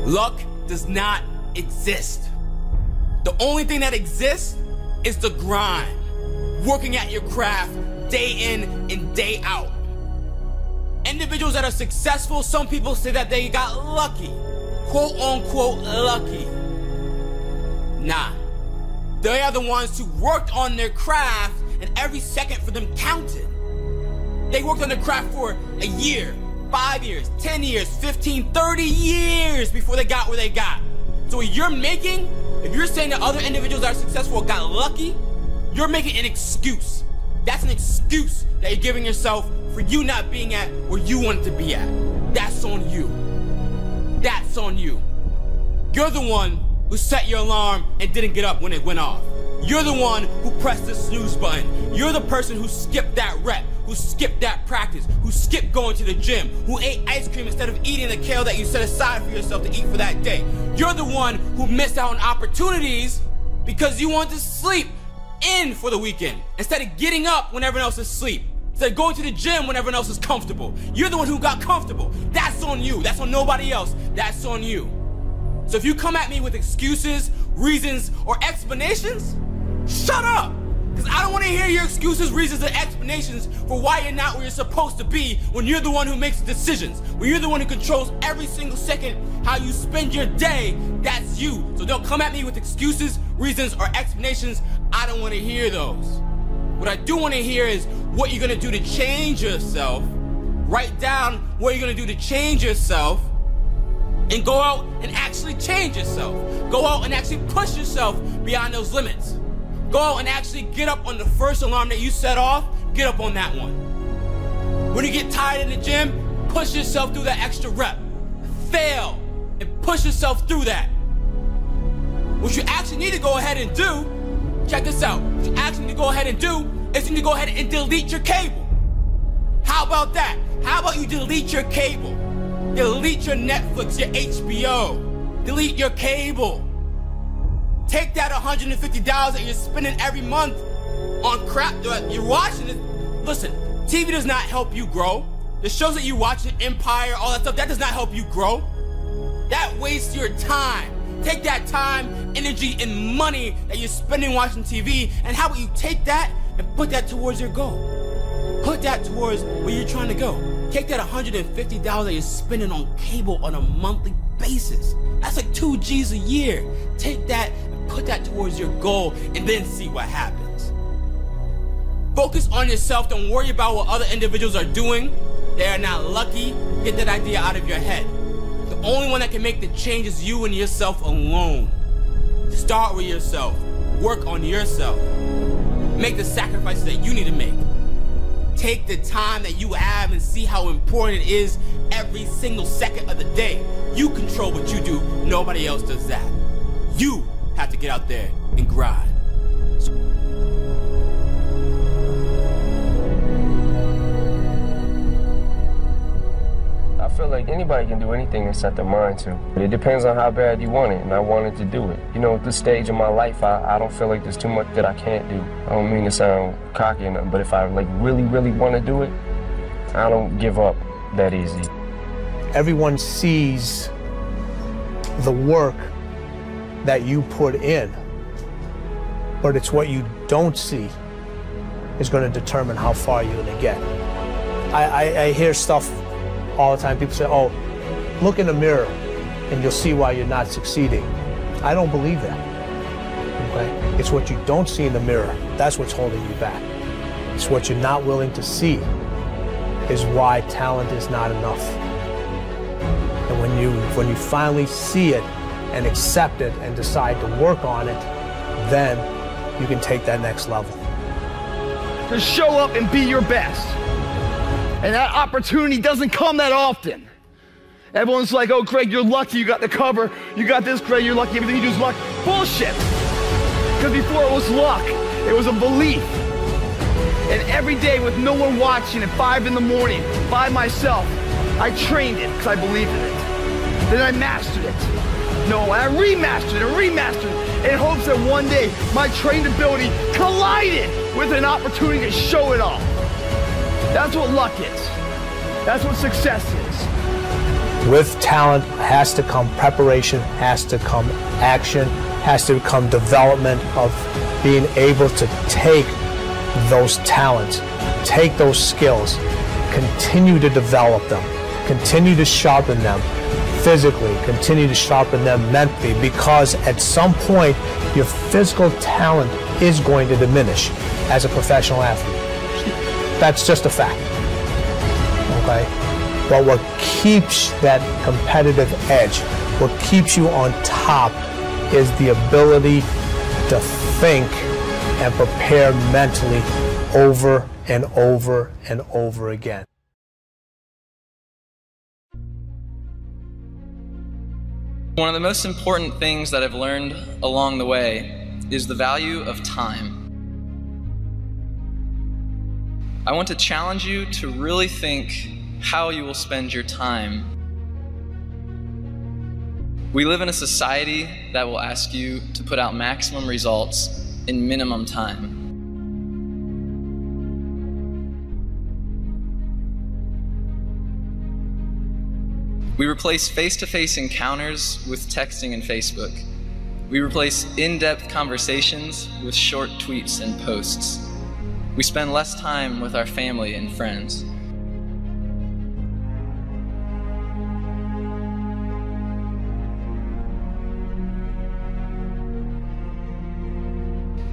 Luck does not exist. The only thing that exists is the grind. Working at your craft day in and day out. Individuals that are successful, some people say that they got lucky. Quote unquote lucky. Nah. They are the ones who worked on their craft and every second for them counted. They worked on their craft for a year, 5 years, 10 years, 15, 30 years before they got where they got. So what you're making, if you're saying that other individuals that are successful got lucky, you're making an excuse. That's an excuse that you're giving yourself for you not being at where you wanted to be at. That's on you. That's on you. You're the one who set your alarm and didn't get up when it went off. You're the one who pressed the snooze button. You're the person who skipped that rep, who skipped that practice, who skipped going to the gym, who ate ice cream instead of eating the kale that you set aside for yourself to eat for that day. You're the one who missed out on opportunities because you wanted to sleep in for the weekend instead of getting up when everyone else is asleep. Instead of going to the gym when everyone else is comfortable. You're the one who got comfortable. That's on you. That's on nobody else. That's on you. So if you come at me with excuses, reasons, or explanations, shut up! Because I don't want to hear your excuses, reasons, and explanations for why you're not where you're supposed to be when you're the one who makes the decisions. When you're the one who controls every single second how you spend your day, that's you. So don't come at me with excuses, reasons, or explanations. I don't want to hear those. What I do want to hear is what you're going to do to change yourself. Write down what you're going to do to change yourself. And go out and actually change yourself. Go out and actually push yourself beyond those limits. Go out and actually get up on the first alarm that you set off, get up on that one. When you get tired in the gym, push yourself through that extra rep. Fail and push yourself through that. What you actually need to go ahead and do, check this out. What you actually need to go ahead and do is you need to go ahead and delete your cable. How about that? How about you delete your cable? Delete your Netflix, your HBO. Delete your cable. Take that $150 that you're spending every month on crap that you're watching. Listen, TV does not help you grow. The shows that you watch, Empire, all that stuff, that does not help you grow. That wastes your time. Take that time, energy, and money that you're spending watching TV, and how about you take that and put that towards your goal? Put that towards where you're trying to go. Take that $150 that you're spending on cable on a monthly basis. That's like 2 G's a year. Take that and put that towards your goal and then see what happens. Focus on yourself. Don't worry about what other individuals are doing. They are not lucky. Get that idea out of your head. The only one that can make the change is you and yourself alone. Start with yourself. Work on yourself. Make the sacrifices that you need to make. Take the time that you have and see how important it is every single second of the day. You control what you do. Nobody else does that. You have to get out there and grind. I feel like anybody can do anything they set their mind to. But it depends on how bad you want it, and I wanted to do it. You know, at this stage of my life, I don't feel like there's too much that I can't do. I don't mean to sound cocky or nothing, but if I really want to do it, I don't give up that easy. Everyone sees the work that you put in, but it's what you don't see is going to determine how far you're going to get. I hear stuff all the time. People say, oh, look in the mirror and you'll see why you're not succeeding. I don't believe that. Okay? It's what you don't see in the mirror. That's what's holding you back. It's what you're not willing to see is why talent is not enough. And when you finally see it and accept it and decide to work on it, then you can take that next level. To show up and be your best. And that opportunity doesn't come that often. Everyone's like, oh, Greg, you're lucky you got the cover. You got this, Greg, you're lucky. Everything you do is luck. Bullshit. Because before it was luck, it was a belief. And every day with no one watching at 5 in the morning, by myself, I trained it because I believed in it. Then I mastered it. No, and I remastered it and remastered it in hopes that one day my trained ability collided with an opportunity to show it off. That's what luck is. That's what success is. With talent has to come preparation, has to come action, has to come development of being able to take those talents, take those skills, continue to develop them, continue to sharpen them physically, continue to sharpen them mentally, because at some point your physical talent is going to diminish as a professional athlete. That's just a fact, okay? But what keeps that competitive edge, what keeps you on top, is the ability to think and prepare mentally over and over and over again. One of the most important things that I've learned along the way is the value of time. I want to challenge you to really think how you will spend your time. We live in a society that will ask you to put out maximum results in minimum time. We replace face-to-face encounters with texting and Facebook. We replace in-depth conversations with short tweets and posts. We spend less time with our family and friends.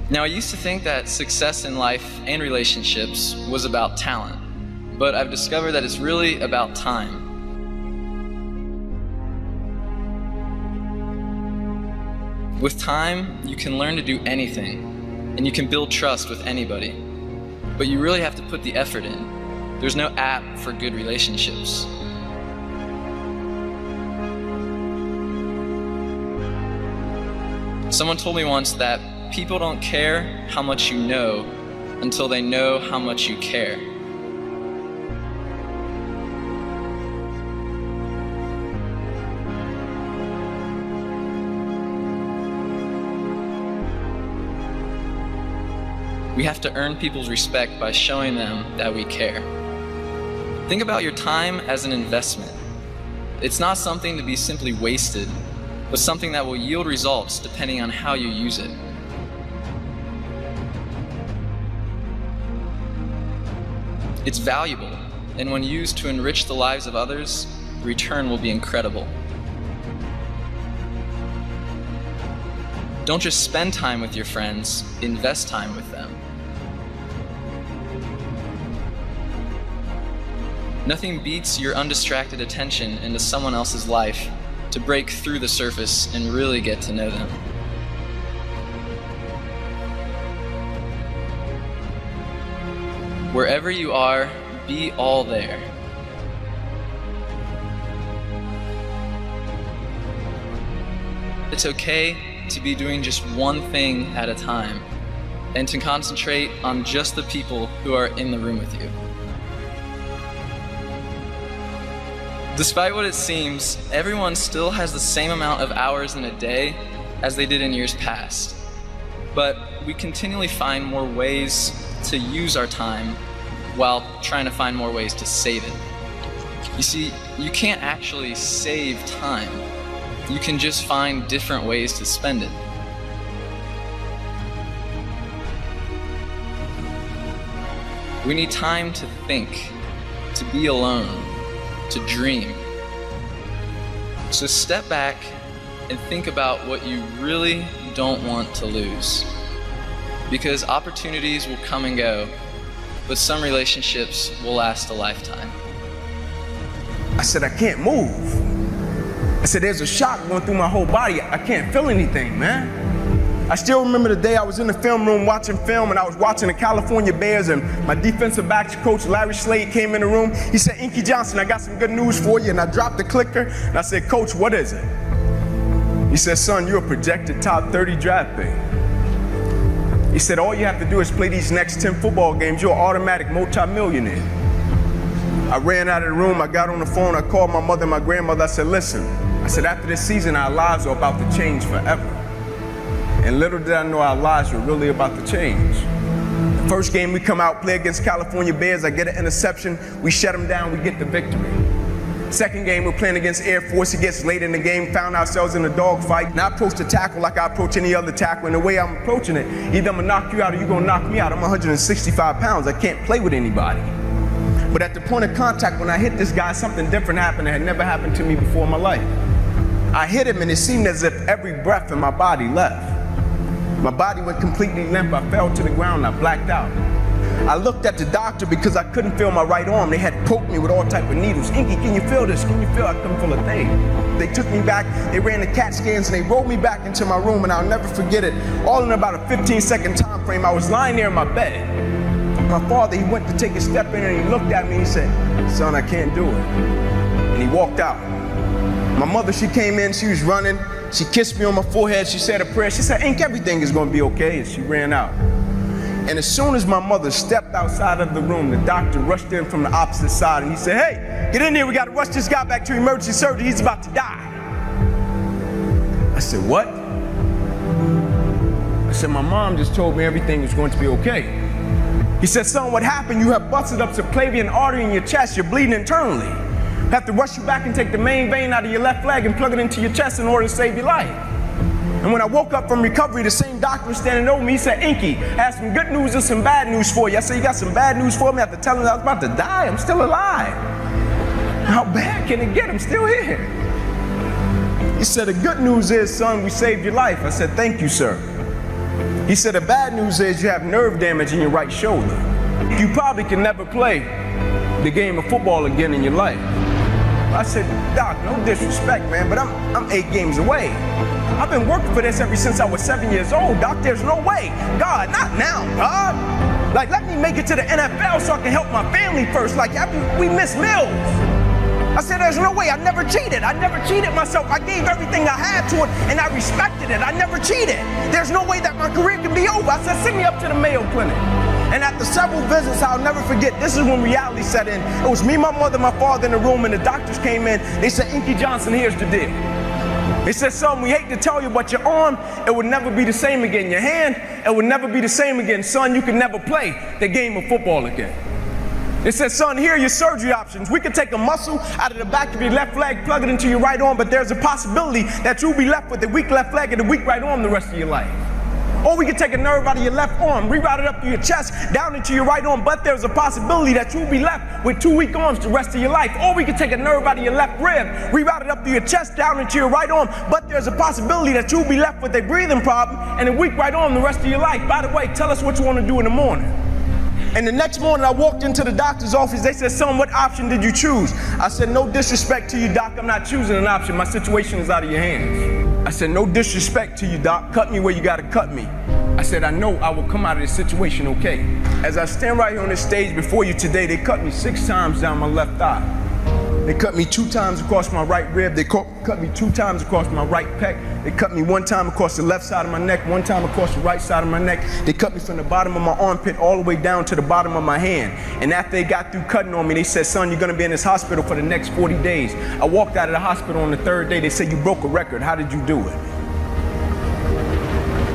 Now, I used to think that success in life and relationships was about talent, but I've discovered that it's really about time. With time, you can learn to do anything, and you can build trust with anybody, but you really have to put the effort in. There's no app for good relationships. Someone told me once that people don't care how much you know until they know how much you care. We have to earn people's respect by showing them that we care. Think about your time as an investment. It's not something to be simply wasted, but something that will yield results depending on how you use it. It's valuable, and when used to enrich the lives of others, the return will be incredible. Don't just spend time with your friends, invest time with them. Nothing beats your undistracted attention into someone else's life to break through the surface and really get to know them. Wherever you are, be all there. It's okay to be doing just one thing at a time and to concentrate on just the people who are in the room with you. Despite what it seems, everyone still has the same amount of hours in a day as they did in years past. But we continually find more ways to use our time while trying to find more ways to save it. You see, you can't actually save time. You can just find different ways to spend it. We need time to think, to be alone, to dream. So step back and think about what you really don't want to lose. Because opportunities will come and go, but some relationships will last a lifetime. I said, I can't move. I said, there's a shock going through my whole body. I can't feel anything, man. I still remember the day I was in the film room watching film, and I was watching the California Bears, and my defensive backs coach, Larry Slade, came in the room. He said, Inky Johnson, I got some good news for you. And I dropped the clicker, and I said, Coach, what is it? He said, son, you're a projected top 30 draft pick. He said, all you have to do is play these next 10 football games. You're an automatic multimillionaire. I ran out of the room. I got on the phone. I called my mother and my grandmother. I said, listen, I said, after this season, our lives are about to change forever. And little did I know our lives were really about to change. The first game we come out, play against California Bears, I get an interception, we shut them down, we get the victory. Second game, we're playing against Air Force. It gets late in the game, found ourselves in a dogfight. And I approach the tackle like I approach any other tackle. And the way I'm approaching it, either I'm gonna knock you out or you're gonna knock me out. I'm 165 pounds. I can't play with anybody. But at the point of contact, when I hit this guy, something different happened that had never happened to me before in my life. I hit him and it seemed as if every breath in my body left. My body went completely limp. I fell to the ground. I blacked out. I looked at the doctor because I couldn't feel my right arm. They had poked me with all type of needles. Inky, can you feel this? Can you feel? I couldn't feel a thing. They took me back, they ran the CAT scans, and they rolled me back into my room, and I'll never forget it. All in about a 15-second time frame, I was lying there in my bed. My father, he went to take a step in and he looked at me and he said, son, I can't do it. And he walked out. My mother, she came in, she was running. She kissed me on my forehead, she said a prayer. She said, Ink, everything is gonna be okay, and she ran out. And as soon as my mother stepped outside of the room, the doctor rushed in from the opposite side and he said, hey, get in here, we gotta rush this guy back to emergency surgery, he's about to die. I said, what? I said, my mom just told me everything was going to be okay. He said, son, what happened? You have busted up subclavian artery in your chest, you're bleeding internally. I have to rush you back and take the main vein out of your left leg and plug it into your chest in order to save your life. And when I woke up from recovery, the same doctor was standing over me. He said, Inky, I have some good news and some bad news for you. I said, you got some bad news for me? After telling him I was about to die, I'm still alive. How bad can it get? I'm still here. He said, the good news is, son, we saved your life. I said, thank you, sir. He said, the bad news is you have nerve damage in your right shoulder. You probably can never play the game of football again in your life. I said, Doc, no disrespect, man, but I'm 8 games away. I've been working for this ever since I was 7 years old, Doc. There's no way. God, not now, God. Like, let me make it to the NFL so I can help my family first. Like, we miss meals. I said, there's no way. I never cheated. I never cheated myself. I gave everything I had to it, and I respected it. I never cheated. There's no way that my career can be over. I said, send me up to the Mayo Clinic. And after several visits, I'll never forget, this is when reality set in. It was me, my mother, my father in the room, and the doctors came in. They said, Inky Johnson, here's the deal. They said, son, we hate to tell you, but your arm, it would never be the same again. Your hand, it would never be the same again. Son, you can never play the game of football again. They said, son, here are your surgery options. We could take a muscle out of the back of your left leg, plug it into your right arm, but there's a possibility that you'll be left with a weak left leg and a weak right arm the rest of your life. Or we could take a nerve out of your left arm, reroute it up to your chest, down into your right arm, but there's a possibility that you'll be left with 2 weak arms the rest of your life. Or we could take a nerve out of your left rib, reroute it up to your chest, down into your right arm, but there's a possibility that you'll be left with a breathing problem and a weak right arm the rest of your life. By the way, tell us what you want to do in the morning. And the next morning I walked into the doctor's office. They said, son, what option did you choose? I said, no disrespect to you, doc. I'm not choosing an option. My situation is out of your hands. I said, no disrespect to you, doc. Cut me where you got to cut me. I said, I know I will come out of this situation okay. As I stand right here on this stage before you today, they cut me 6 times down my left thigh. They cut me 2 times across my right rib. They cut me 2 times across my right pec. They cut me 1 time across the left side of my neck, 1 time across the right side of my neck. They cut me from the bottom of my armpit all the way down to the bottom of my hand. And after they got through cutting on me, they said, son, you're gonna be in this hospital for the next 40 days. I walked out of the hospital on the 3rd day. They said, you broke a record. How did you do it?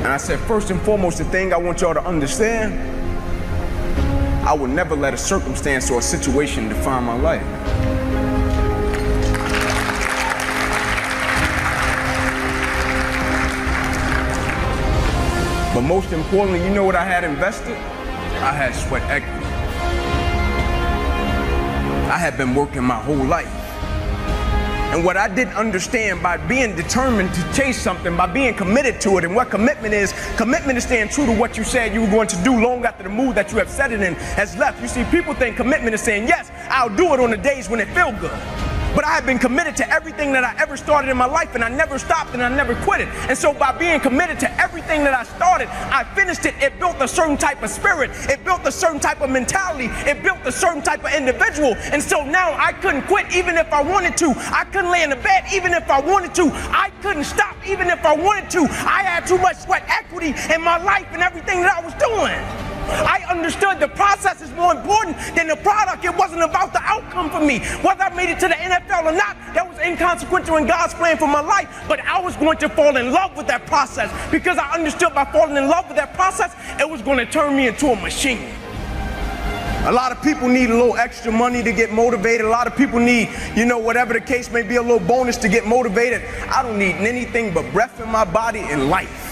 And I said, first and foremost, the thing I want y'all to understand, I will never let a circumstance or a situation define my life. But most importantly, you know what I had invested? I had sweat equity. I had been working my whole life. And what I didn't understand, by being determined to chase something, by being committed to it, and what commitment is staying true to what you said you were going to do long after the mood that you have set it in has left. You see, people think commitment is saying, yes, I'll do it on the days when it feels good. But I have been committed to everything that I ever started in my life, and I never stopped and I never quit it. And so by being committed to everything that I started, I finished it. It built a certain type of spirit. It built a certain type of mentality. It built a certain type of individual. And so now I couldn't quit even if I wanted to. I couldn't lay in the bed even if I wanted to. I couldn't stop even if I wanted to. I had too much sweat equity in my life and everything that I was doing. I understood the process is more important than the product. It wasn't about the outcome for me. Whether I made it to the NFL or not, that was inconsequential in God's plan for my life. But I was going to fall in love with that process, because I understood by falling in love with that process, it was going to turn me into a machine. A lot of people need a little extra money to get motivated. A lot of people need, whatever the case may be, a little bonus to get motivated. I don't need anything but breath in my body and life.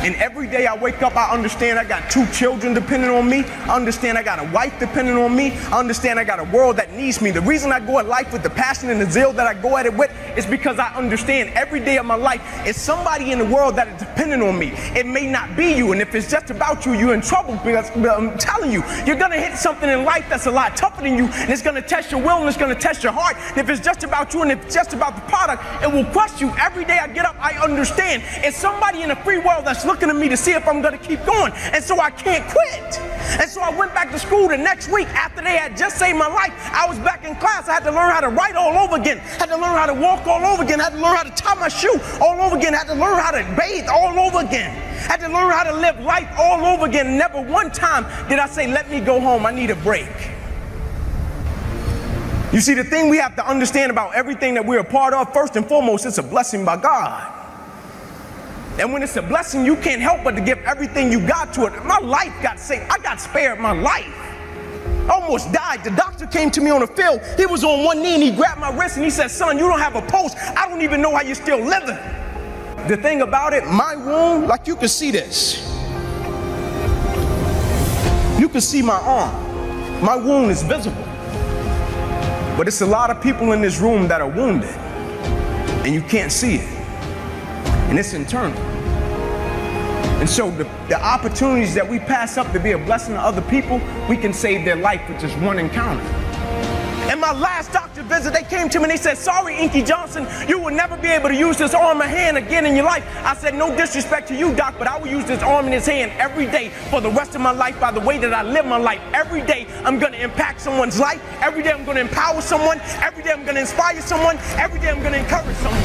And every day I wake up, I understand I got 2 children depending on me. I understand I got a wife depending on me. I understand I got a world that needs me. The reason I go at life with the passion and the zeal that I go at it with is because I understand every day of my life is somebody in the world that is dependent on me. It may not be you, and if it's just about you, you're in trouble, because I'm telling you, you're gonna hit something in life that's a lot tougher than you, and it's gonna test your will and it's gonna test your heart. And if it's just about you and if it's just about the product, it will crush you. Every day I get up, I understand it's somebody in the free world that's looking at me to see if I'm gonna keep going, and so I can't quit. And so I went back to school the next week after they had just saved my life. I was back in class. I had to learn how to write all over again, had to learn how to walk all over again, had to learn how to tie my shoe all over again, had to learn how to bathe all over again, had to learn how to live life all over again. Never one time did I say, let me go home, I need a break. You see, the thing we have to understand about everything that we're a part of, first and foremost, it's a blessing by God. And when it's a blessing, you can't help but to give everything you got to it. My life got saved. I got spared my life. I almost died. The doctor came to me on the field. He was on one knee and he grabbed my wrist and he said, son, you don't have a pulse. I don't even know how you're still living. The thing about it, my wound, like you can see this. You can see my arm. My wound is visible. But it's a lot of people in this room that are wounded and you can't see it. And it's internal. And so the opportunities that we pass up to be a blessing to other people, we can save their life with just one encounter. In my last doctor visit, they came to me and they said, sorry, Inky Johnson, you will never be able to use this arm or hand again in your life. I said, no disrespect to you, doc, but I will use this arm and this hand every day for the rest of my life by the way that I live my life. Every day I'm going to impact someone's life. Every day I'm going to empower someone. Every day I'm going to inspire someone. Every day I'm going to encourage someone.